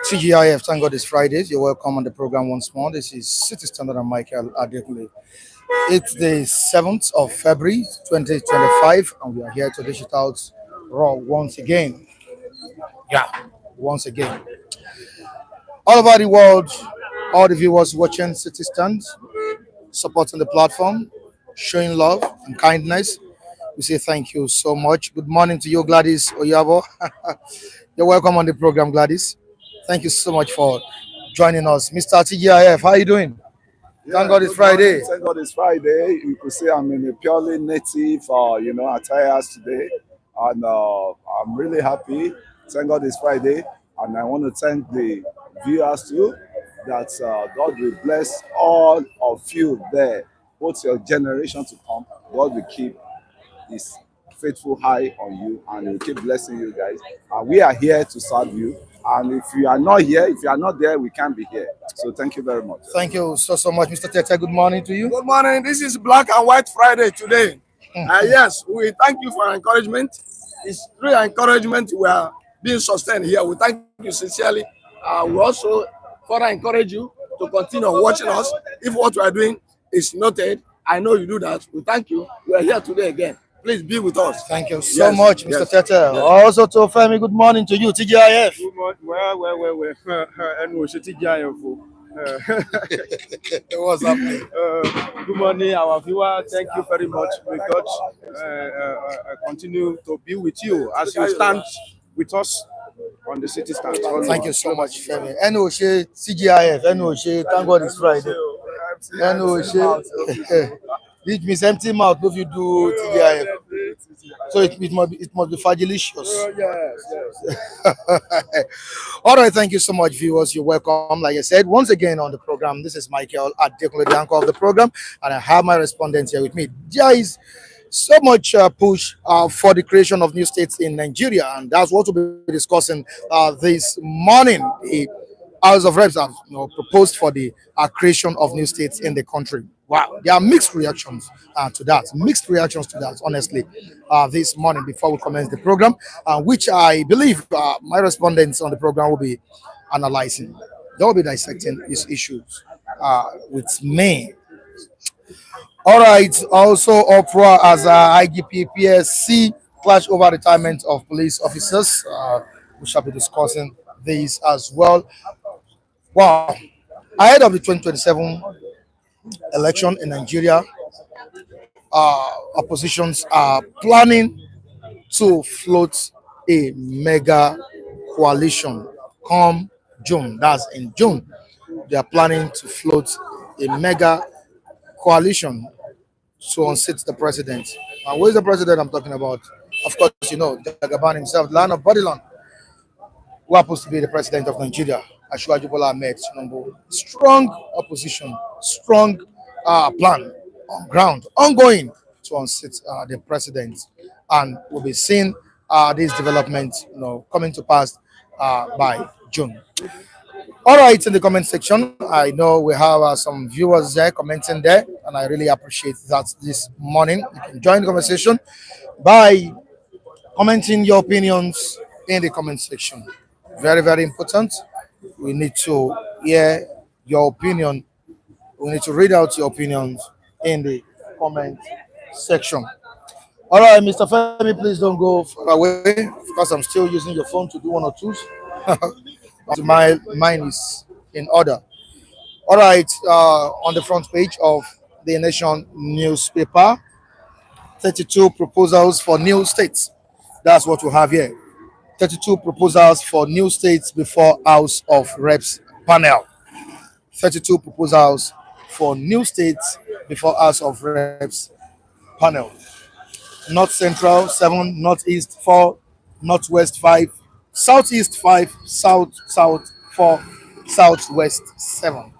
TGIF, thank God it's Fridays. You're welcome on the program once more. This is City Standard and Michael Adekunle. It's the 7th of February 2025, and we are here to dish it out raw once again. Yeah, once again. All over the world, all the viewers watching City Stand, supporting the platform, showing love and kindness. We say thank you so much. Good morning to you, Gladys Oyabo. You're welcome on the program, Gladys. Thank you so much for joining us. Mr. TGIF, how are you doing? Thank God it's Friday. Thank God it's Friday. You could say I'm in a purely native, attires today, and I'm really happy. Thank God it's Friday, and I want to thank the viewers too. That God will bless all of you there, both your generation to come. God will keep His faithful eye on you, and He will keep blessing you guys. And we are here to serve you. And if you are not here, if you are not there, we can't be here. So thank you very much. Thank you so much, Mr. Tete. Good morning to you. Good morning. This is Black and White Friday today. Yes, we thank you for encouragement. It's real encouragement. We are being sustained here. We thank you sincerely. We also further encourage you to continue watching us. If what we are doing is noted, I know you do that. We thank you. We are here today again. Please be with us. Thank you so much, Mr. Tete. Also to Femi, good morning to you, TGIF. Good morning. Well. And we should TGIF. What's happening? Good morning, our viewer. Thank you very much. May God continue to be with you as you stand with us on the city stand. Thank you so much, Femi. NOShe, TGIF, NOShe, thank God it's Friday. NOShe. It means empty mouth if you do TGIF. So it must be fagilicious. Yes. All right, thank you so much, viewers. You're welcome. Like I said, once again on the program, this is Michael Adekunle, the anchor of the program, and I have my respondents here with me. There is so much push for the creation of new states in Nigeria, and that's what we'll be discussing this morning. The House of Reps have proposed for the creation of new states in the country. Wow, there are mixed reactions to that. Mixed reactions to that, honestly, this morning before we commence the program, which I believe my respondents on the program will be analyzing. They will be dissecting these issues with me. All right, also uproar as IGP PSC clash over retirement of police officers. We shall be discussing these as well. Wow, ahead of the 2027 election in Nigeria, oppositions are planning to float a mega coalition come June. That's in June. They are planning to float a mega coalition to unseat the president. And who is the president I'm talking about? Of course, Jagaban himself, the land of Babylon, who happens to be the president of Nigeria. Ashwaju Bola Ahmed Tinubu. Strong opposition, strong plan on ground, ongoing to unseat the president, and we'll be seeing this development, coming to pass by June. All right, in the comment section, I know we have some viewers there commenting there, and I really appreciate that this morning. You can join the conversation by commenting your opinions in the comment section. Very, very important. We need to hear your opinion. We need to read out your opinions in the comment section. All right, Mr. Femi, please don't go far away because I'm still using your phone to do one or twos. Mine is in order. All right, on the front page of the Nation newspaper, 32 proposals for new states. That's what we have here. 32 proposals for new states before House of Reps panel. 32 proposals for new states before House of Reps panel. North Central 7, Northeast 4, Northwest 5, Southeast 5, South 4, Southwest 7.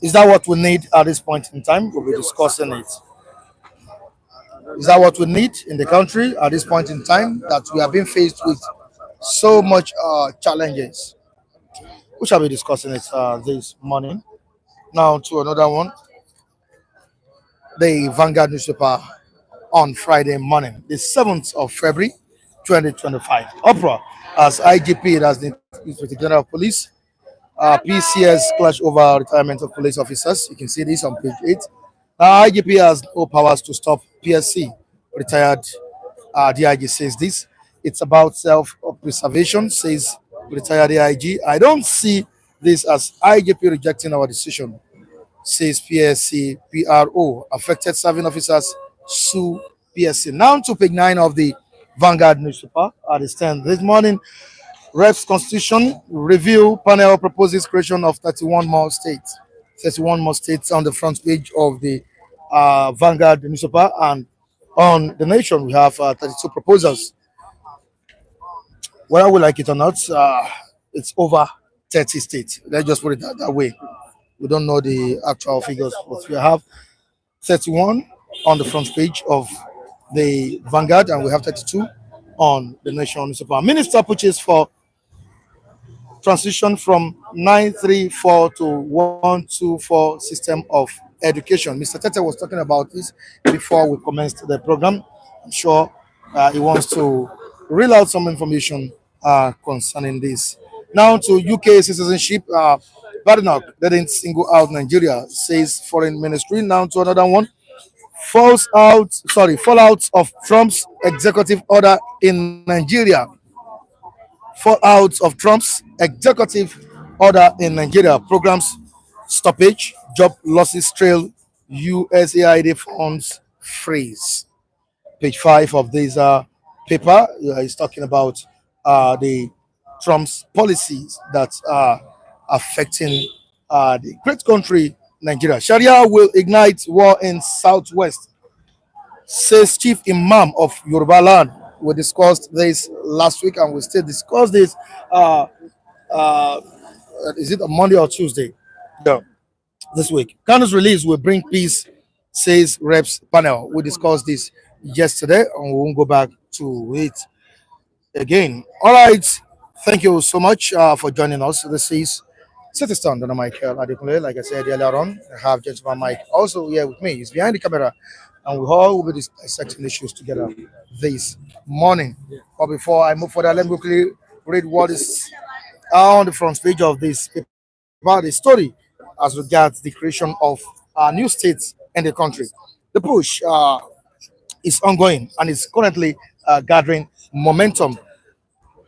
Is that what we need at this point in time? We'll be discussing it. Is that what we need in the country at this point in time, that we are being faced with so much challenges? We shall be discussing it this morning. Now to another one. The Vanguard newspaper on Friday morning, the 7th of February 2025. Opera as IGP, that's the Inspector General of Police. PCS clash over retirement of police officers. You can see this on page 8. Now, IGP has no powers to stop PSC. Retired DIG says this. It's about self preservation, says retired DIG. I don't see this as IGP rejecting our decision, says PSC PRO. Affected serving officers sue PSC. Now to page 9 of the Vanguard newspaper at the stand this morning. Reps Constitution Review Panel proposes creation of 31 more states. 31 more states on the front page of the Vanguard newspaper. And on the Nation, we have 32 proposals. Whether we like it or not, it's over 30 states. Let's just put it that way. We don't know the actual figures, but we have 31 on the front page of the Vanguard, and we have 32 on the Nation newspaper. Minister pushes for transition from 934 to 124 system of education. Mr. Tete was talking about this before we commenced the program. I'm sure he wants to reel out some information concerning this. Now to UK citizenship. Badenoch didn't single out Nigeria, says Foreign Ministry. Now to another one. Fallout of Trump's executive order in Nigeria. Fallout of Trump's executive order in Nigeria. Programs stoppage, job losses trail, USAID funds freeze. Page 5 of this paper is talking about the Trump's policies that are affecting the great country Nigeria. Sharia will ignite war in Southwest, says Chief Imam of Yoruba land. We discussed this last week and we still discuss this. Uh, is it a Monday or Tuesday? Yeah, this week. Kanu's release will bring peace, says Reps panel. We discussed this yesterday and we won't go back to it again. All right. Thank you so much for joining us. This is Citizen Donna Michael Adekunle. Like I said earlier on, I have Gentleman Mike also here with me. He's behind the camera, and we all will be dissecting issues together this morning. But before I move further, let me quickly read what is on the front page of this paper, about the story as regards the creation of new states in the country. The push is ongoing and is currently gathering momentum.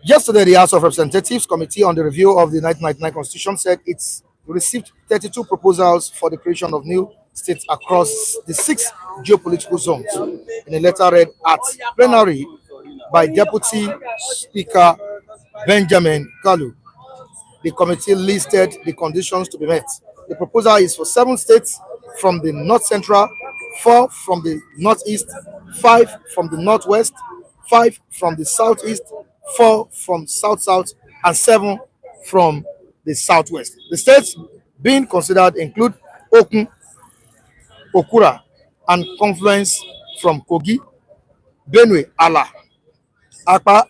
Yesterday, the House of Representatives Committee on the Review of the 1999 Constitution said it's received 32 proposals for the creation of new states across the 6 geopolitical zones. In a letter read at plenary by Deputy Speaker Benjamin Kalu, the committee listed the conditions to be met. The proposal is for 7 states from the North Central, 4 from the Northeast, 5 from the Northwest, 5 from the Southeast, 4 from South-South, and 7 from the Southwest. The states being considered include Okun, Okura, and Confluence from Kogi, Benue, Ala, Akpa,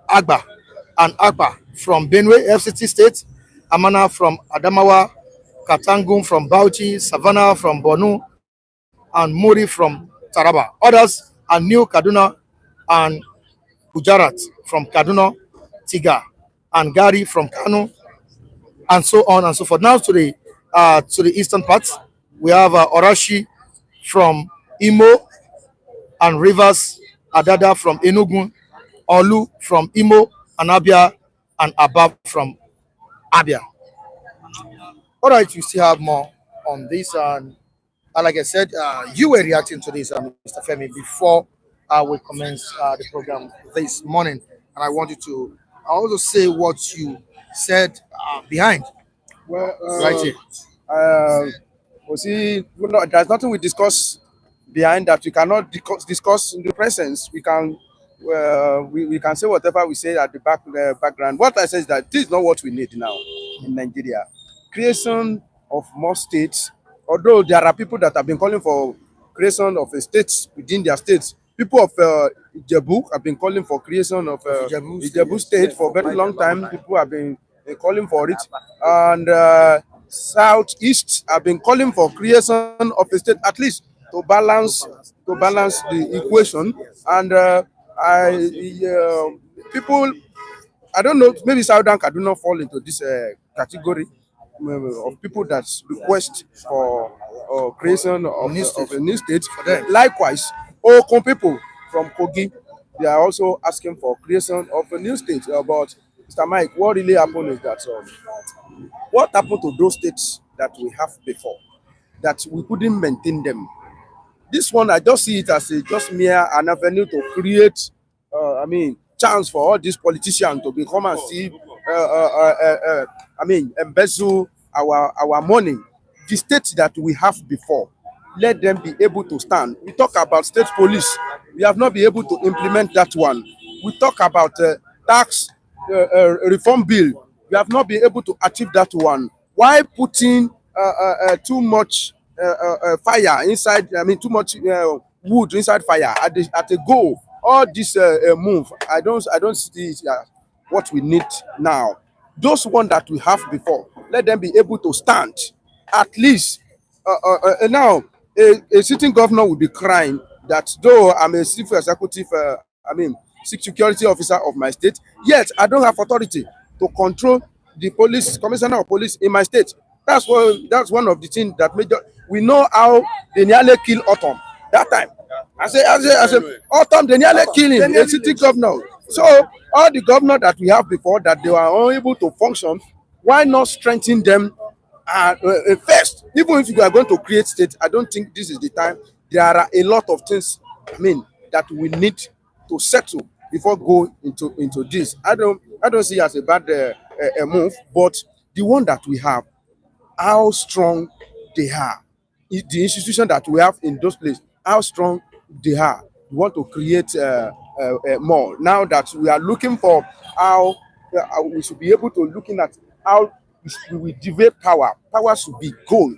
Agba, and Akpa from Benue, FCT State, Amana from Adamawa, Katangum from Bauchi, Savannah from Borno, and Muri from Taraba. Others are New Kaduna and Gujarat from Kaduna, Tiga, and Gari from Kano, and so on and so forth. Now to the eastern part, we have Orashi from Imo and Rivers, Adada from Enugu, Olu from Imo, and Abia, and Abab from Abia. All right, we still have more on this, and like I said, you were reacting to this, Mr. Femi, before we commence the program this morning, and I want you to also say what you said behind Well, right here. see, there's nothing we discuss behind that. We cannot discuss in the presence. We can we can say whatever we say at the background. What I say is that this is not what we need now in Nigeria. Creation of more states, although there are people that have been calling for creation of a state within their states. People of Ijebu have been calling for creation of Ijebu state for a very long time. People have been calling for it, and Southeast have been calling for creation of a state, at least to balance the equation. And People, I don't know, maybe Southern Kaduna fall into this category of people that request for creation of a new state. For them. Likewise, Okun people from Kogi, they are also asking for creation of a new state. But Mr. Mike, what really happened is that what happened to those states that we have before, that we couldn't maintain them? This one, I just see it as a just mere an avenue to create, chance for all these politicians to become and see, embezzle our money. The states that we have before, let them be able to stand. We talk about state police, we have not been able to implement that one. We talk about tax reform bill, we have not been able to achieve that one. Why putting too much fire inside, too much wood inside fire at the goal? All this move, I don't see it as what we need now. Those one that we have before, let them be able to stand. At least now a sitting governor will be crying that though I'm a chief executive, security officer of my state, yet I don't have authority to control the police commissioner of police in my state. That's one of the things that major. We know how they nearly kill Autumn that time. I say, Autumn, they nearly kill him, a city governor. So all the governor that we have before that they were unable to function, why not strengthen them first? Even if you are going to create state, I don't think this is the time. There are a lot of things, that we need to settle before go into this. I don't see it as a bad move, but the one that we have, how strong they are, the institution that we have in those places, how strong they are. We want to create more. Now that we are looking for how we should be able to looking at how we will develop power. Power should be goal,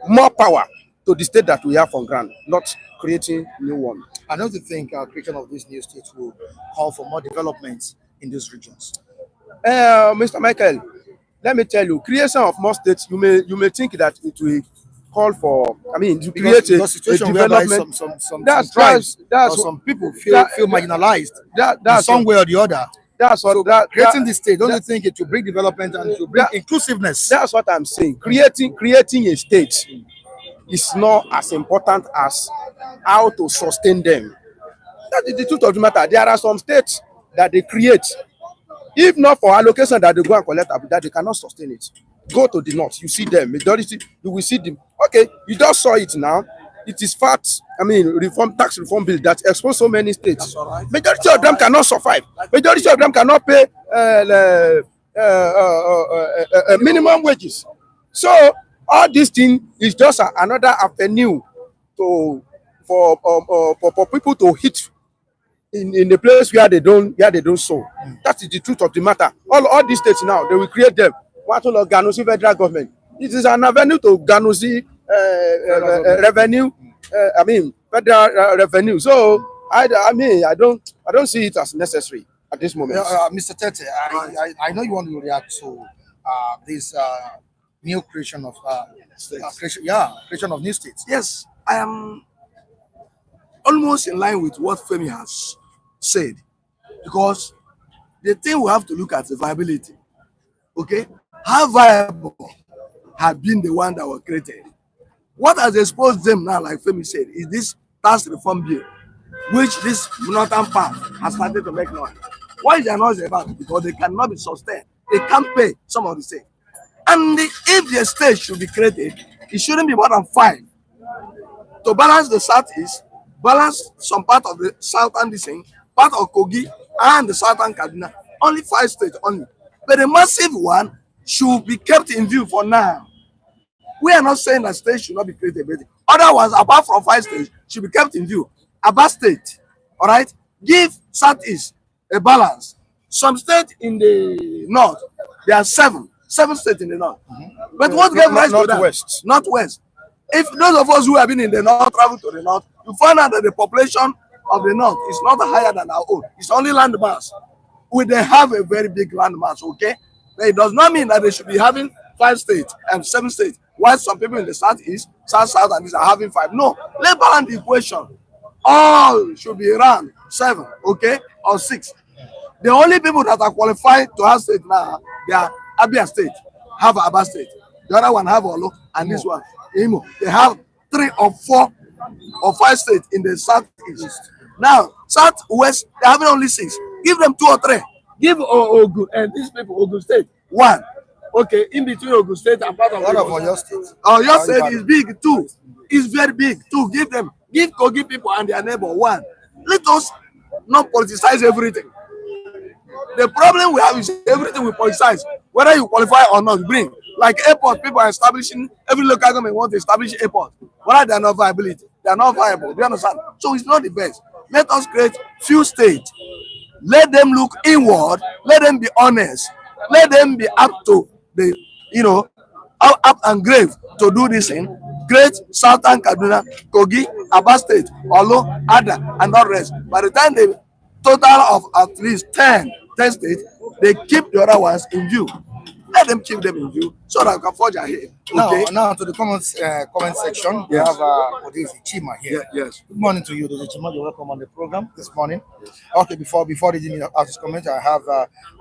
more power to the state that we have on ground, not creating new one. I don't think creation of these new states will call for more developments in these regions. Mr. Michael, let me tell you, creation of more states, you may think that it will call for, to create a situation whereby development. some That's tribes that's or some people feel marginalized in that's some way or the other. that's So what creating this state, don't you think it will bring development and it will bring inclusiveness? that's what I'm saying. Creating a state is not as important as how to sustain them. That is the truth of the matter. There are some states that they create, if not for allocation that they go and collect, that they cannot sustain it. Go to the north, you see them. Majority, you will see them. Okay, you just saw it now. It is fact. Tax reform bill that exposed so many states. Majority of them cannot survive. Majority of them cannot pay minimum wages. So all this thing is just another avenue for people to hit in the place where they don't sow. That is the truth of the matter. All these states now, they will create them. What will Ganusi federal government? It is an avenue to Ganusi revenue. Federal revenue. So I don't see it as necessary at this moment. Mr. Tete, I know you want to react to this new creation of creation of new states. Yes, I am almost in line with what Femi has said, because the thing we have to look at is viability. Okay, how viable have been the one that were created? What has exposed them now, like Femi said, is this tax reform bill, which this northern part has started to make noise. Why is there noise about it? Because they cannot be sustained. They can't pay some of the state. And if the state should be created, it shouldn't be more than 5. To balance the southeast, balance some part of the southern Dissing, part of Kogi, and the southern Kaduna. Only 5 states only. But the massive one should be kept in view for now. We are not saying that states should not be created. Other ones, apart from 5 states, should be kept in view. Aba State, all right? Give Southeast a balance. Some states in the north, there are 7 states in the north. But what gave rise to that? Northwest. Northwest. If those of us who have been in the north travel to the north, you find out that the population of the north is not higher than our own. It's only land mass. They have a very big land mass, okay? But it does not mean that they should be having 5 states and 7 states, while some people in the southeast, south, and east are having 5. No, let's balance the equation. all should be around 7, okay, or 6. The only people that are qualified to have state now, they are Abia State, have Aba State. The other one have Olo, and this one, Imo. They have 3 or 4 or 5 states in the southeast. Now, southwest, they're having only 6. Give them 2 or 3. Give Ogun and these people Ogun State 1. Okay, in between Ogun State and part of What of Oyo State? Oyo State is big too. It's very big too. Give Kogi people and their neighbor 1. Let us not politicize everything. The problem we have is everything we politicize. Whether you qualify or not, bring. Like airport, people are establishing, every local government wants to establish airport. Whether they are not viability, they are not viable. Do you understand? So it's not the best. Let us create few states. Let them look inward. Let them be honest. Let them be up to the, up and grave to do this thing. Great Southern Kaduna, Kogi, Aba State, Olo, Ada, and all rest. By the time they total of at least 10 states, they keep the other ones in view. Let them keep them in view so that we can forge ahead. Okay? Now to the comment section, we have Odezi Chima here. Yes. Good morning to you, Odezi Chima. You're welcome on the program this morning. Okay, before the Dean of his comment, I have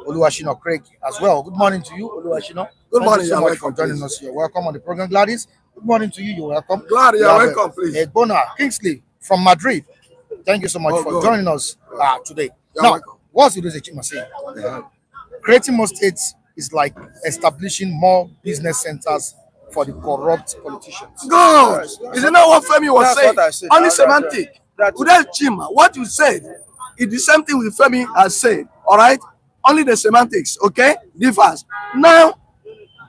Oluwashino Craig as well. Good morning to you, Oluwashino. Good morning. Thank you so much for joining us here. Welcome on the program, Gladys. Good morning to you. You're welcome. Gladys, you're welcome, please. Egbona Kingsley from Madrid. Thank you so much for joining us today. You're now, welcome. what's Odezi Chima saying? Creating more states is like establishing more business centers for the corrupt politicians. Good. Is it not what Femi was That's saying? what I said. Only semantic. That's Without Chima, what you said is the same thing with Femi has said. All right? Only the semantics, okay, differs. Now,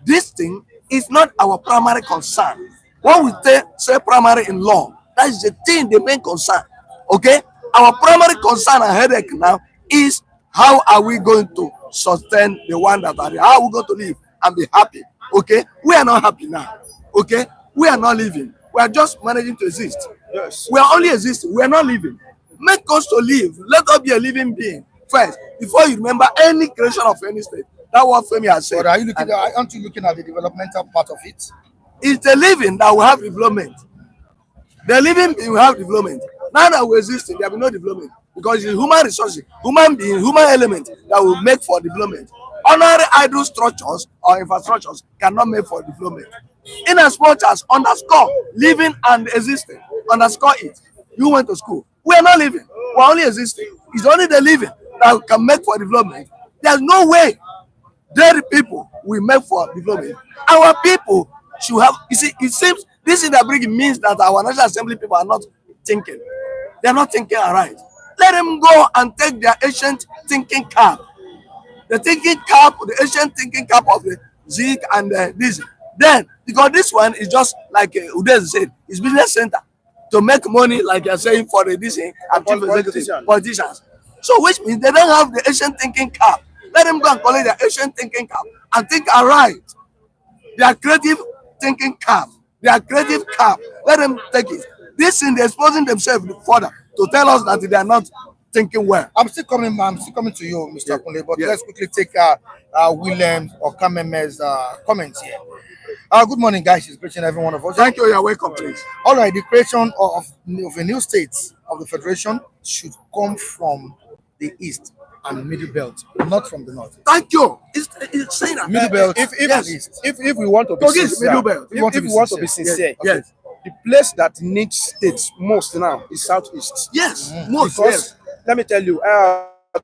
this thing is not our primary concern. What we say primary in law, that is the thing, the main concern. Okay? Our primary concern and headache now is how are we going to sustain the one that are there? How are we going to live and be happy? Okay? We are not happy now. Okay? We are not living. We are just managing to exist. Yes. We are only existing. We are not living. Make us to live. Let us be a living being first before you remember any creation of any state. That's what Femi has said. But aren't you looking at the developmental part of it? It's the living that will have development. The living being will have development. Now that we're existing, there will be no development. Because it's human resources, human being, human element that will make for development. Ordinary idle structures or infrastructures cannot make for development. In as much as underscore living and existing, underscore it. You went to school. We are not living. We are only existing. It's only the living that can make for development. There's no way the people will make for development. Our people should have, you see, it seems this is the bringing means that our National Assembly people are not thinking. They're not thinking all right. Let them go and take their ancient thinking cap. The thinking cap, the ancient thinking cap of the Zeke and this. Then, because this one is just like Udez said, it's business center to make money, like you're saying, for the this and chief executive politicians. So, which means they don't have the ancient thinking cap. Let them go and collect their ancient thinking cap and think all right. Their creative thinking cap, their creative cap. Let them take it. This thing, they're exposing themselves further to tell us that they are not thinking well. I'm still coming to you, Mr. Kunle, but let's quickly take William or Kameme's comments here. Good morning, guys. It's greeting every one of us. Thank you. You're welcome, please. All right, the creation of a new state of the Federation should come from the East and Middle Belt, not from the North. Thank you. It's saying that. Middle Belt, if we want to be sincere, Middle Belt. if we want to be sincere, Yes. the place that needs states most now is Southeast. Yes, most. Because let me tell you,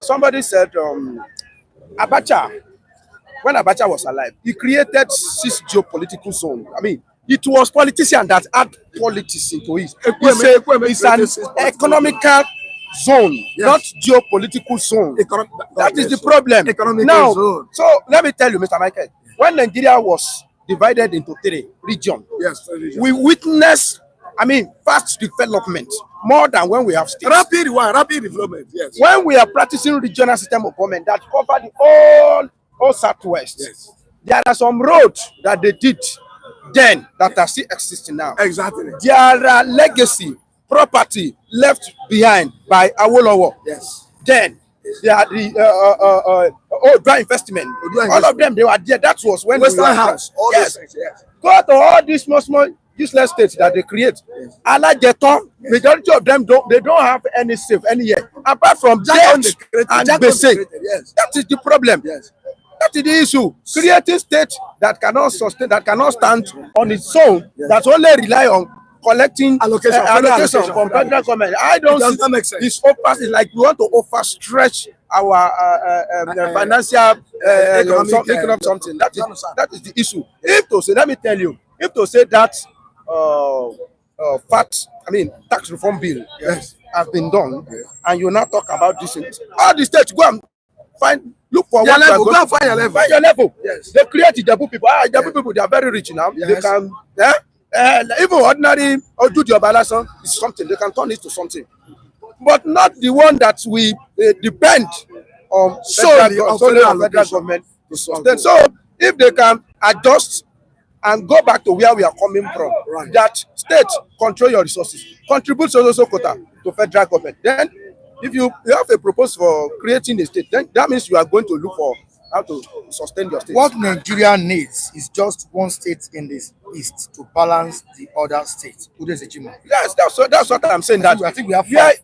somebody said Abacha, when Abacha was alive, he created 6 geopolitical zones. I mean, it was politicians that add politics into it. It's an economical zone, not geopolitical zone. That is the problem. Now, zone. so let me tell you, Mr. Michael, when Nigeria was divided into 3 regions, we witnessed, I mean, fast development more than when we have states. Rapid development, yes. When we are practicing regional system of government that cover the all Southwest, there are some roads that they did then that are still existing now. Exactly. There are legacy, property left behind by Awolowo. Yes. Then there are the dry investment. All of them, they were there. That was when Western House. All yes. those things, yes. Go to all these small useless states that they create. Alajeton, majority of them don't have any safe any year apart from debt and gbese. Yes. That is the problem. Yes. That is the issue. Creating state that cannot sustain, that cannot stand on its own, that only rely on collecting allocation from federal government. I don't see make sense. this it's like we want to overstretch our financial economic something. That is the issue. If to say, let me tell you, if to say that tax reform bill has been done, and you now talk about this, all the states go and look for Your what level, go and find your level. Find your level. Yes. They create Ijebu people. Ijebu people, they are very rich now. Yes. They can, even ordinary or do the obalasan is something. They can turn it to something, but not the one that we depend on solely on federal government to sustain. So if they can adjust and go back to where we are coming from, that state control your resources, contribute so quota to federal government. Then, if you have a proposal for creating a state, then that means you are going to look for how to sustain your state. What Nigeria needs is just one state in the east to balance the other states. Yes, that's what I'm saying. That I think we have five.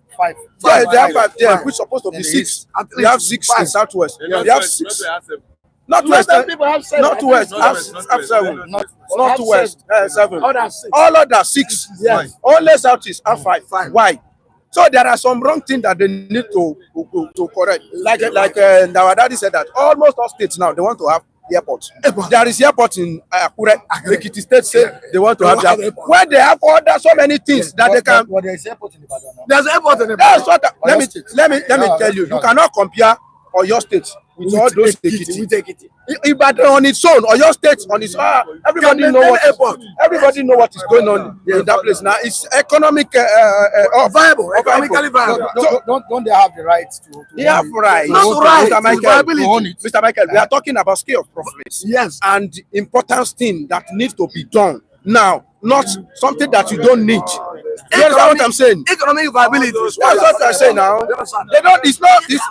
They have five there, which is supposed to be six. We have six in Southwest. We have six. Northwest have 7. Northwest have 7. Northwest 7. All other 6. Yes. Only Southeast have 5. Why? So there are some wrong things that they need to correct. Like our daddy said that almost all states now they want to have airports. There is airport in Akure. Ekiti State say they want to have that. Where they have so many things that they can. But there's airport in Ibadan now. There's airport in the That's what. Let me tell you. You cannot compare Oyo State with all those Ekiti. Ibadan on its own, or your state on its own, everybody know what is going on in that place now. It's economic viable, economically viable. Don't they have the right to they have right. Not right. Mr. Michael, we are talking about scale of profits. Yes. And important thing that needs to be done now, not something that you don't need. You understand what I'm saying? Economic viability. That's what I say now. They don't.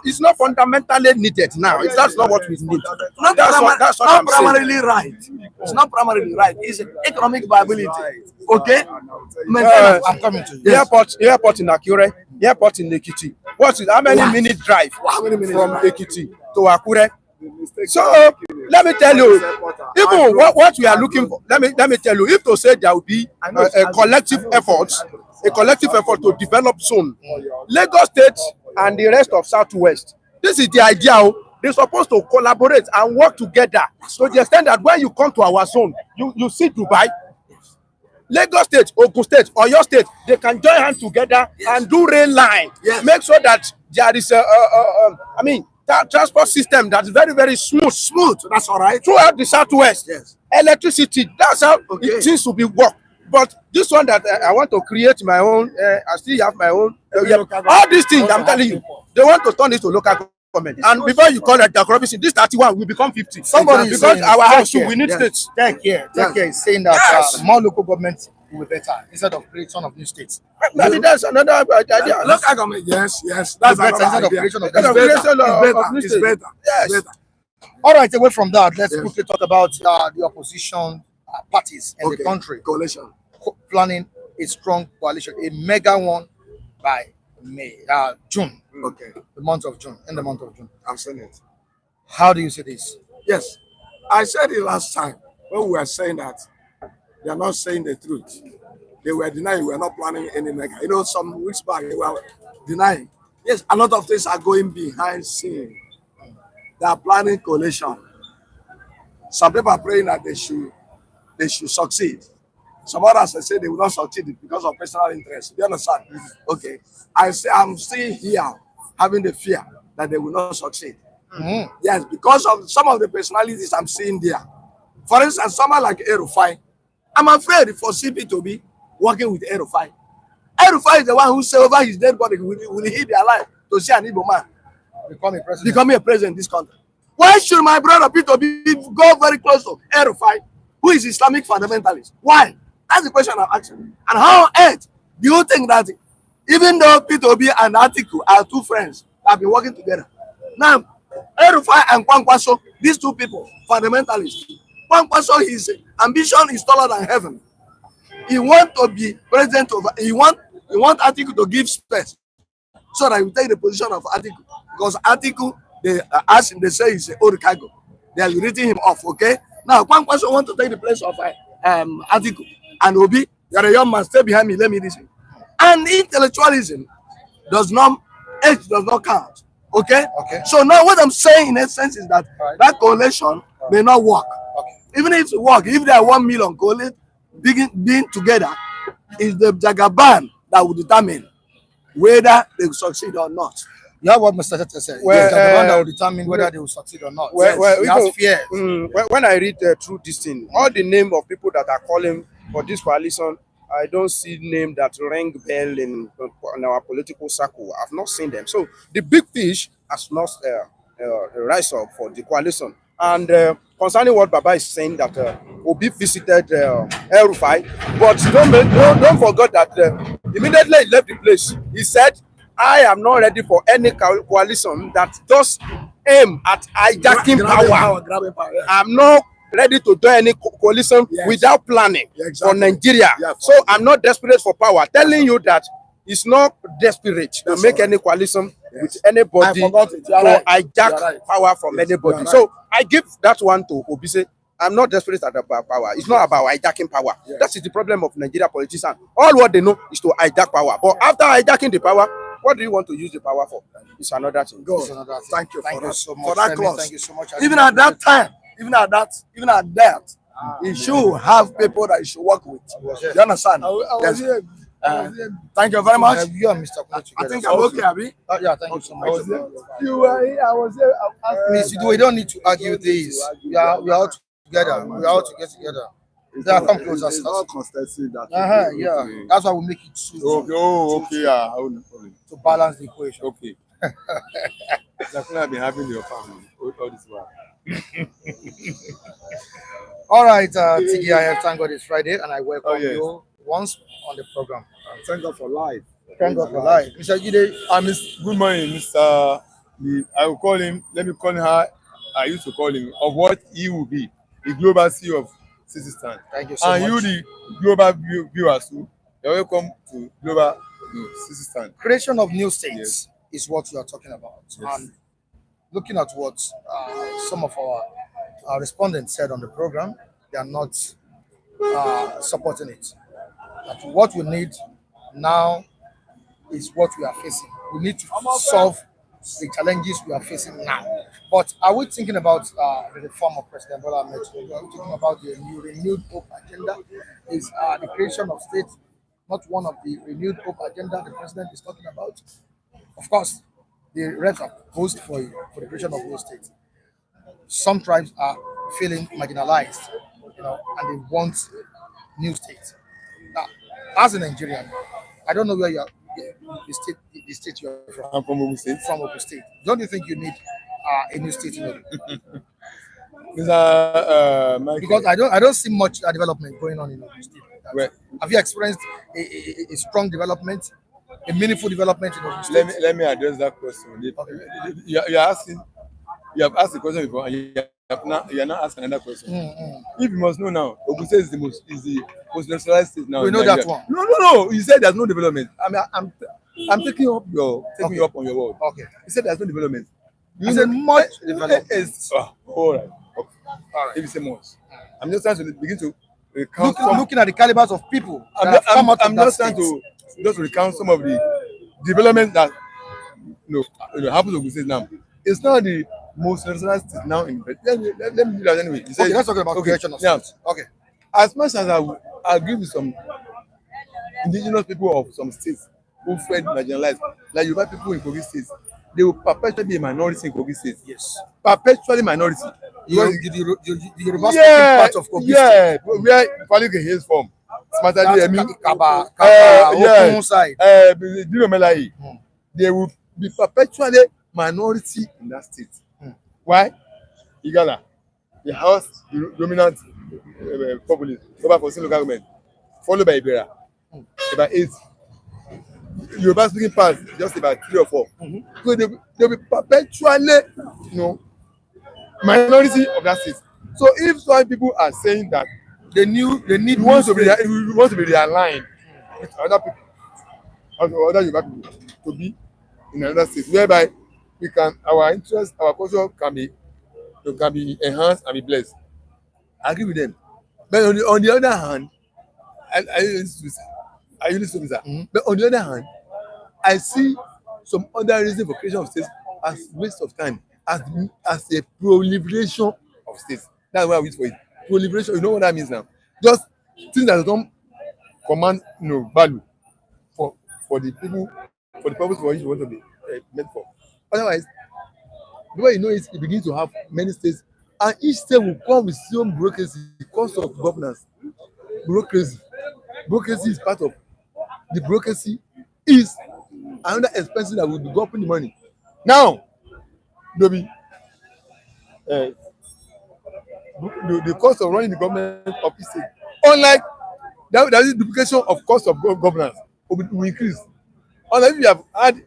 It's not fundamentally needed now. That's not what we need. That's what I'm primarily saying. right. It's not primarily right. It's economic viability. Okay. I'm coming to you. Airport in Akure, airport in Ekiti. How many minute drive How many minutes? from Ekiti to Akure? So let me tell you, even what we are looking for. Let me tell you, if to say there will be a collective effort to develop zone, Lagos State and the rest of Southwest. This is the idea. They're supposed to collaborate and work together to the extent that when you come to our zone, you see Dubai, Lagos State, Ogun State, Oyo State, they can join hands together and do rail line. Yes. Make sure that there is transport system that's very, very smooth. That's all right. Throughout the Southwest. Yes. Electricity, that's how it seems to be work. But this one that I want to create my own, I still have my own. All these things, I'm telling you, they want to turn it to local government. And before you call it the corruption, this 31 will become 50. Somebody because saying, our house, we need states. Take care is saying that more local governments will be better instead of creation of new states. Maybe that's another idea. Local government, yes. That's better another instead of idea. creation of It's new better. Yes. It's better. All right, away from that, let's quickly talk about the opposition parties in the country Coalition. planning a strong coalition, a mega one by June. Okay. In the month of June. I've seen it. How do you see this? Yes. I said it last time when we were saying that they are not saying the truth. They were denying we are not planning any mega. Some weeks back they were denying. Yes, a lot of things are going behind scene. They are planning coalition. Some people are praying that they should succeed. Some others say they will not succeed because of personal interest. Do you understand? Okay. I'm still here having the fear that they will not succeed. Yes, because of some of the personalities I'm seeing there. For instance, someone like Erufai. I'm afraid for CP to be working with Erufai. Erufai is the one who said over his dead body will he be alive to see an Igbo man becoming a president in this country. Why should my brother Peter B go very close to Erufai, who is Islamic fundamentalist? Why? That's the question I'm asking. And how on earth do you think that even though Peter B and Atiku are two friends that have been working together, now Erufai and Kwankwaso, these two people, fundamentalists, Kwankwaso, his ambition is taller than heaven. he want to be president of, he want Atiku to give space so that he will take the position of Atiku, because Atiku, they ask him, they say he's an old cargo. They are written him off. Okay. Now, one person want to take the place of Atiku and Obi. You're a young man. Stay behind me. Let me listen. And intellectualism does not, age does not count. Okay. Okay. So now what I'm saying in essence is that that coalition may not work. Okay. Even if it work, if there are 1 million coalition being together, is the Jagaban that will determine whether they will succeed or not. You have what Mr. Tete said. Well, Yes, the one that will determine whether they will succeed or not. Well, Yes, he has even, fears. when I read through this thing, all the name of people that are calling for this coalition, I don't see name that ring bell in our political circle. I've not seen them. So the big fish has not rise up for the coalition. And concerning what Baba is saying, that Obi visited El Rufai, but don't forget that immediately he left the place, he said, I am not ready for any coalition that does aim at hijacking power. Grabbing power. Yes. I'm not ready to join any coalition without planning for Nigeria. Yeah, so I'm not desperate for power. Telling you that it's not desperate to make any coalition with anybody I forgot it. to Right. hijack power from anybody. Right. So I give that one to Obise. I'm not desperate about power. It's not about hijacking power. That is the problem of Nigeria politicians. All what they know is to hijack power. But after hijacking the power, what do you want to use the power for? It's another thing. Go. It's another thing. Thank you Thank for you that. so much. For that Femi, clause. Thank you so much. Even at that time, even at that, he should have people that he should work with. Yes. You understand? Yes. Thank you very much. You and Mr. Kunu I together. think I'm okay, Abi. Yeah, thank you so much. You were here. I was there. Miss, we don't need to argue this. We are all together. We are all together. Yeah, come closer. It's not constituting that. Yeah. That's why we make it Okay. Oh, okay. Yeah. Oh, no problem. to balance the equation. Okay. That's why I've been having your family all this while. All right, TGIF, thank God it's Friday, and I welcome yes. you once on the program. Thank God for life. Thank God for life. Mr. Gide, Good morning, Mr. I will call him. Let me call him how I used to call him, of what he will be, the global CEO of Citizen. thank you so And much. you, the global viewers too, you're welcome to global Citizen. Creation of new states is what we are talking about. And looking at what some of our respondents said on the program, they are not supporting it. That what we need now is what we are facing. We need to solve the challenges we are facing now. But are we thinking about the reform of President Bola Ahmed Tinubu? Are we talking about the renewed hope agenda? Is the creation of states not one of the renewed hope agenda the president is talking about? Of course, the reps are opposed for the creation of new states. Some tribes are feeling marginalized, and they want new states. Now, as a Nigerian, I don't know where you are, the state you are from. I'm from Ogun State. From Ogun State. Don't you think you need a new state in Ogun? Mr. Michael, Because I don't see much development going on in Ogun State. Well, Have you experienced a strong development, a meaningful development in Ogun State? let me address that question. You have asked the question before, and you are not asking another question. If you must know now, Ogun State is the most industrialized state now. We in know that Nigeria. one. No. You said there's no development. I'm taking you up on your word. Okay. You said there's no development. You said much development. All right. If you say much, I'm just trying to begin to recount. Looking at the calibers of people, I'm just trying to just recount some of the development that happens to Ogun State now. It's not the most industrialized state now in. Let me do that anyway. Okay, let's talk about creation of states. Okay. As much as I agree with some indigenous people of some states who felt marginalized, like Yoruba people in Kogi State, they will perpetually be a minority in Kogi State. Yes. Perpetually minority. The Yoruba speaking part of Kogi State. Where Paluke hails from. Smartly, Kaba, Okun side. They will be perpetually minority in that state. Why? Igala, the house dominant populace, over 14 local government, followed by Ibera, about 8. Yoruba speaking parts, just about 3 or 4. So they'll be perpetually, minority of that state. So if some people are saying that They need We want to be realigned with other people, other Yoruba people, to be in another state whereby our interest, our culture can be enhanced and be blessed. I agree with them. But on the other hand, I really listen to sir. But on the other hand, I see some other reason for creation of states as waste of time, as a proliferation of states. That's why I wish for it. Proliferation, you know what that means now? Just things that don't command value for the people, for the purpose for which you want to be meant for. Otherwise, the way you know it, you begin to have many states, and each state will come with its own bureaucracy, cost of governance, bureaucracy. Bureaucracy is part of the bureaucracy is another expense that will be governing the money. Now, Dobi, the cost of running the government of the state, unlike that is duplication of cost of governance will increase. Unlike if you have had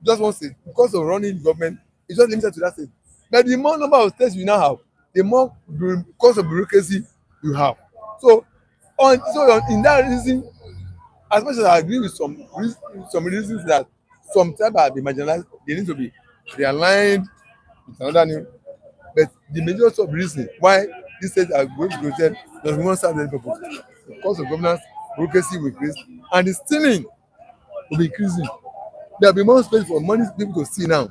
just one state, the cost of running the government is just limited to that state. But the more number of states you now have, the more cost of bureaucracy you have. So in that reason, as much as I agree with some reasons that some tribes have been marginalized, they need to be realigned with another new. But the majority of the reason why these states are going to be created does not serve any purpose. The cost of governance, bureaucracy will increase, and the stealing will be increasing. There will be more space for money people to see now.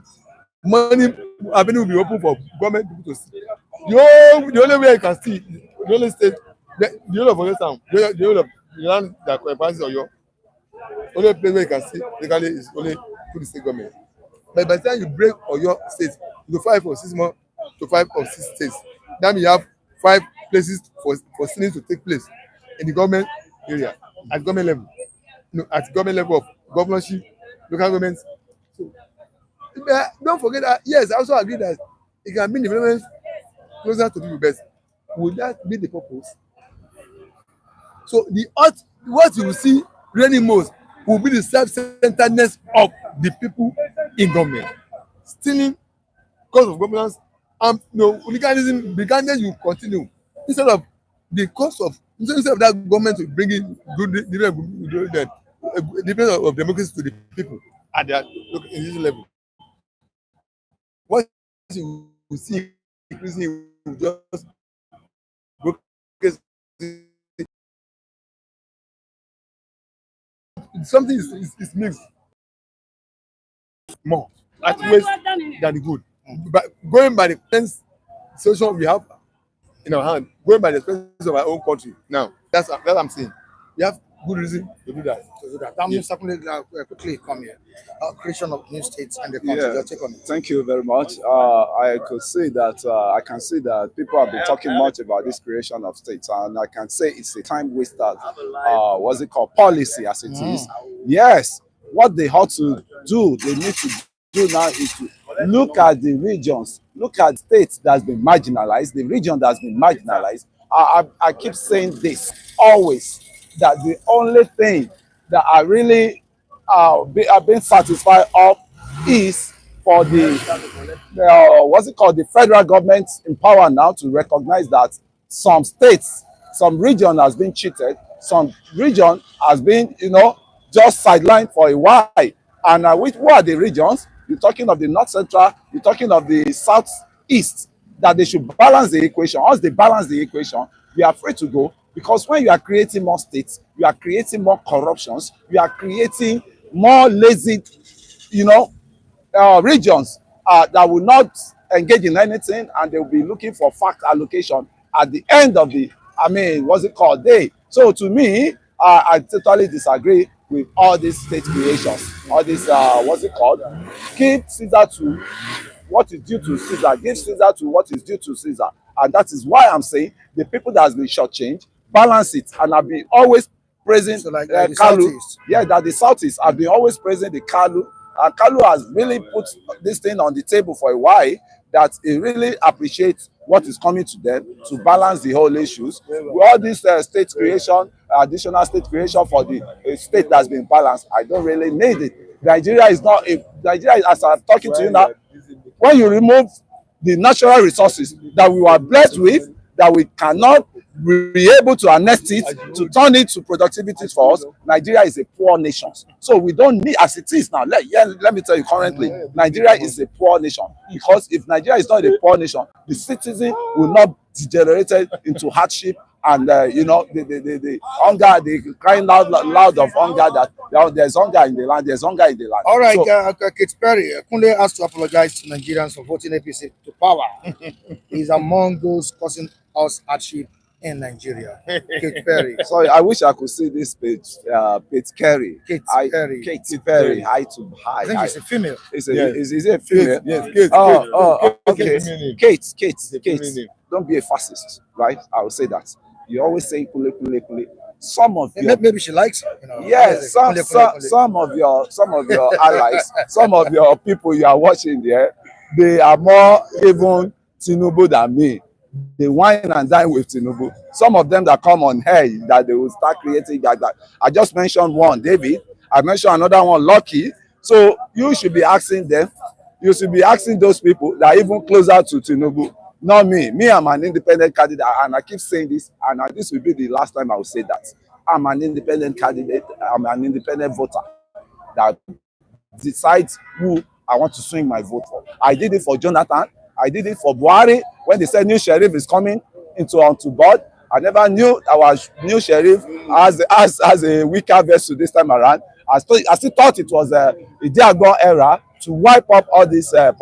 Money avenue will be open for government people to see. The only way you can see, the only state, the whole of Oyo Town, the whole of the land that comprises Oyo, only place where you can see legally is only through the state government. But by the time you break Oyo state to 5 or 6 months to 5 or 6 states, then you have 5 places for stealing to take place in the government area, at government level, at government level of governorship, local governments. So, don't forget that, yes, I also agree that it can bring development closer to people, but would that be the purpose? So what you will see really most will be the self-centeredness of the people in government. Stealing cost of governance and legalism, regardless you continue. Instead of that government to bring in different of democracy to the people at their local level. What you will see increasing will just something is mixed more at waste than the good. But going by the sense situation we have in our hand, going by the expenses of our own country now, that's what I'm saying. We have good reason to do that. Quickly come here. Creation of new states and the country. Yeah, Your take on it. thank you very much. I could say that I can see that people have been talking much about this creation of states, and I can say it's a time wasted. What's it called? Policy, as it is. Yes, what they ought to do, they need to do now is to look at the regions, look at states that's been marginalized, the region that's been marginalized. I keep saying this always, that the only thing that I really are being satisfied of is for the what's it called, the federal government in power now to recognize that some states, some region has been cheated, some region has been just sidelined for a while. And what are the regions? You're talking of the north central, you're talking of the southeast, that they should balance the equation. Once they balance the equation, we are free to go. Because when you are creating more states, you are creating more corruptions, you are creating more lazy, regions that will not engage in anything, and they will be looking for fact allocation at the end of the, day. So to me, I totally disagree with all these state creations, all these, give Caesar to what is due to Caesar, give Caesar to what is due to Caesar. And that is why I'm saying the people that has been shortchanged, balance it. And I've been always praising the Kalu. Southeast. Yeah, that the Southeast. I've been always praising the Kalu. And Kalu has really put this thing on the table for a while, that he really appreciates what is coming to them to balance the whole issues. With all this state creation, additional state creation for the state that's been balanced, I don't really need it. Nigeria, as I'm talking to you now, when you remove the natural resources that we were blessed with, that we cannot be able to harness it, to turn it to productivity for us. Nigeria is a poor nation. So we don't need, as it is now, let me tell you currently, Nigeria is a poor nation. Because if Nigeria is not a poor nation, the citizen will not degenerate into hardship and the hunger, the crying loud of hunger that there's hunger in the land, there's hunger in the land. All right, So, Kate Perry, Kunle has to apologize to Nigerians for voting APC to power. He's among those causing us hardship in Nigeria. Kate Perry. sorry, I wish I could see this page. Page Kerry. Kate Perry. Kate Perry. High to high. I think she's a female. Is Yes. it a female? Yes, Kate. Okay. Kate. Kate. Don't be a fascist, right? I will say that. You always say kule kule kule. Some of your Maybe she likes it. yes, some of your allies, some of your people you are watching there, they are more even Tinubu than me. They wine and dine with Tinubu. Some of them that come on here that they will start creating like that. I just mentioned one, David. I mentioned another one, Lucky. So you should be asking them. You should be asking those people that are even closer to Tinubu. Not me. Me, I'm an independent candidate, and I keep saying this, and this will be the last time I will say that. I'm an independent candidate. I'm an independent voter that decides who I want to swing my vote for. I did it for Jonathan. I did it for Buhari when they said new sheriff is coming onto board. I never knew our new sheriff as a weaker vessel this time around. I still thought it was a Idiagbon era to wipe up all these politics.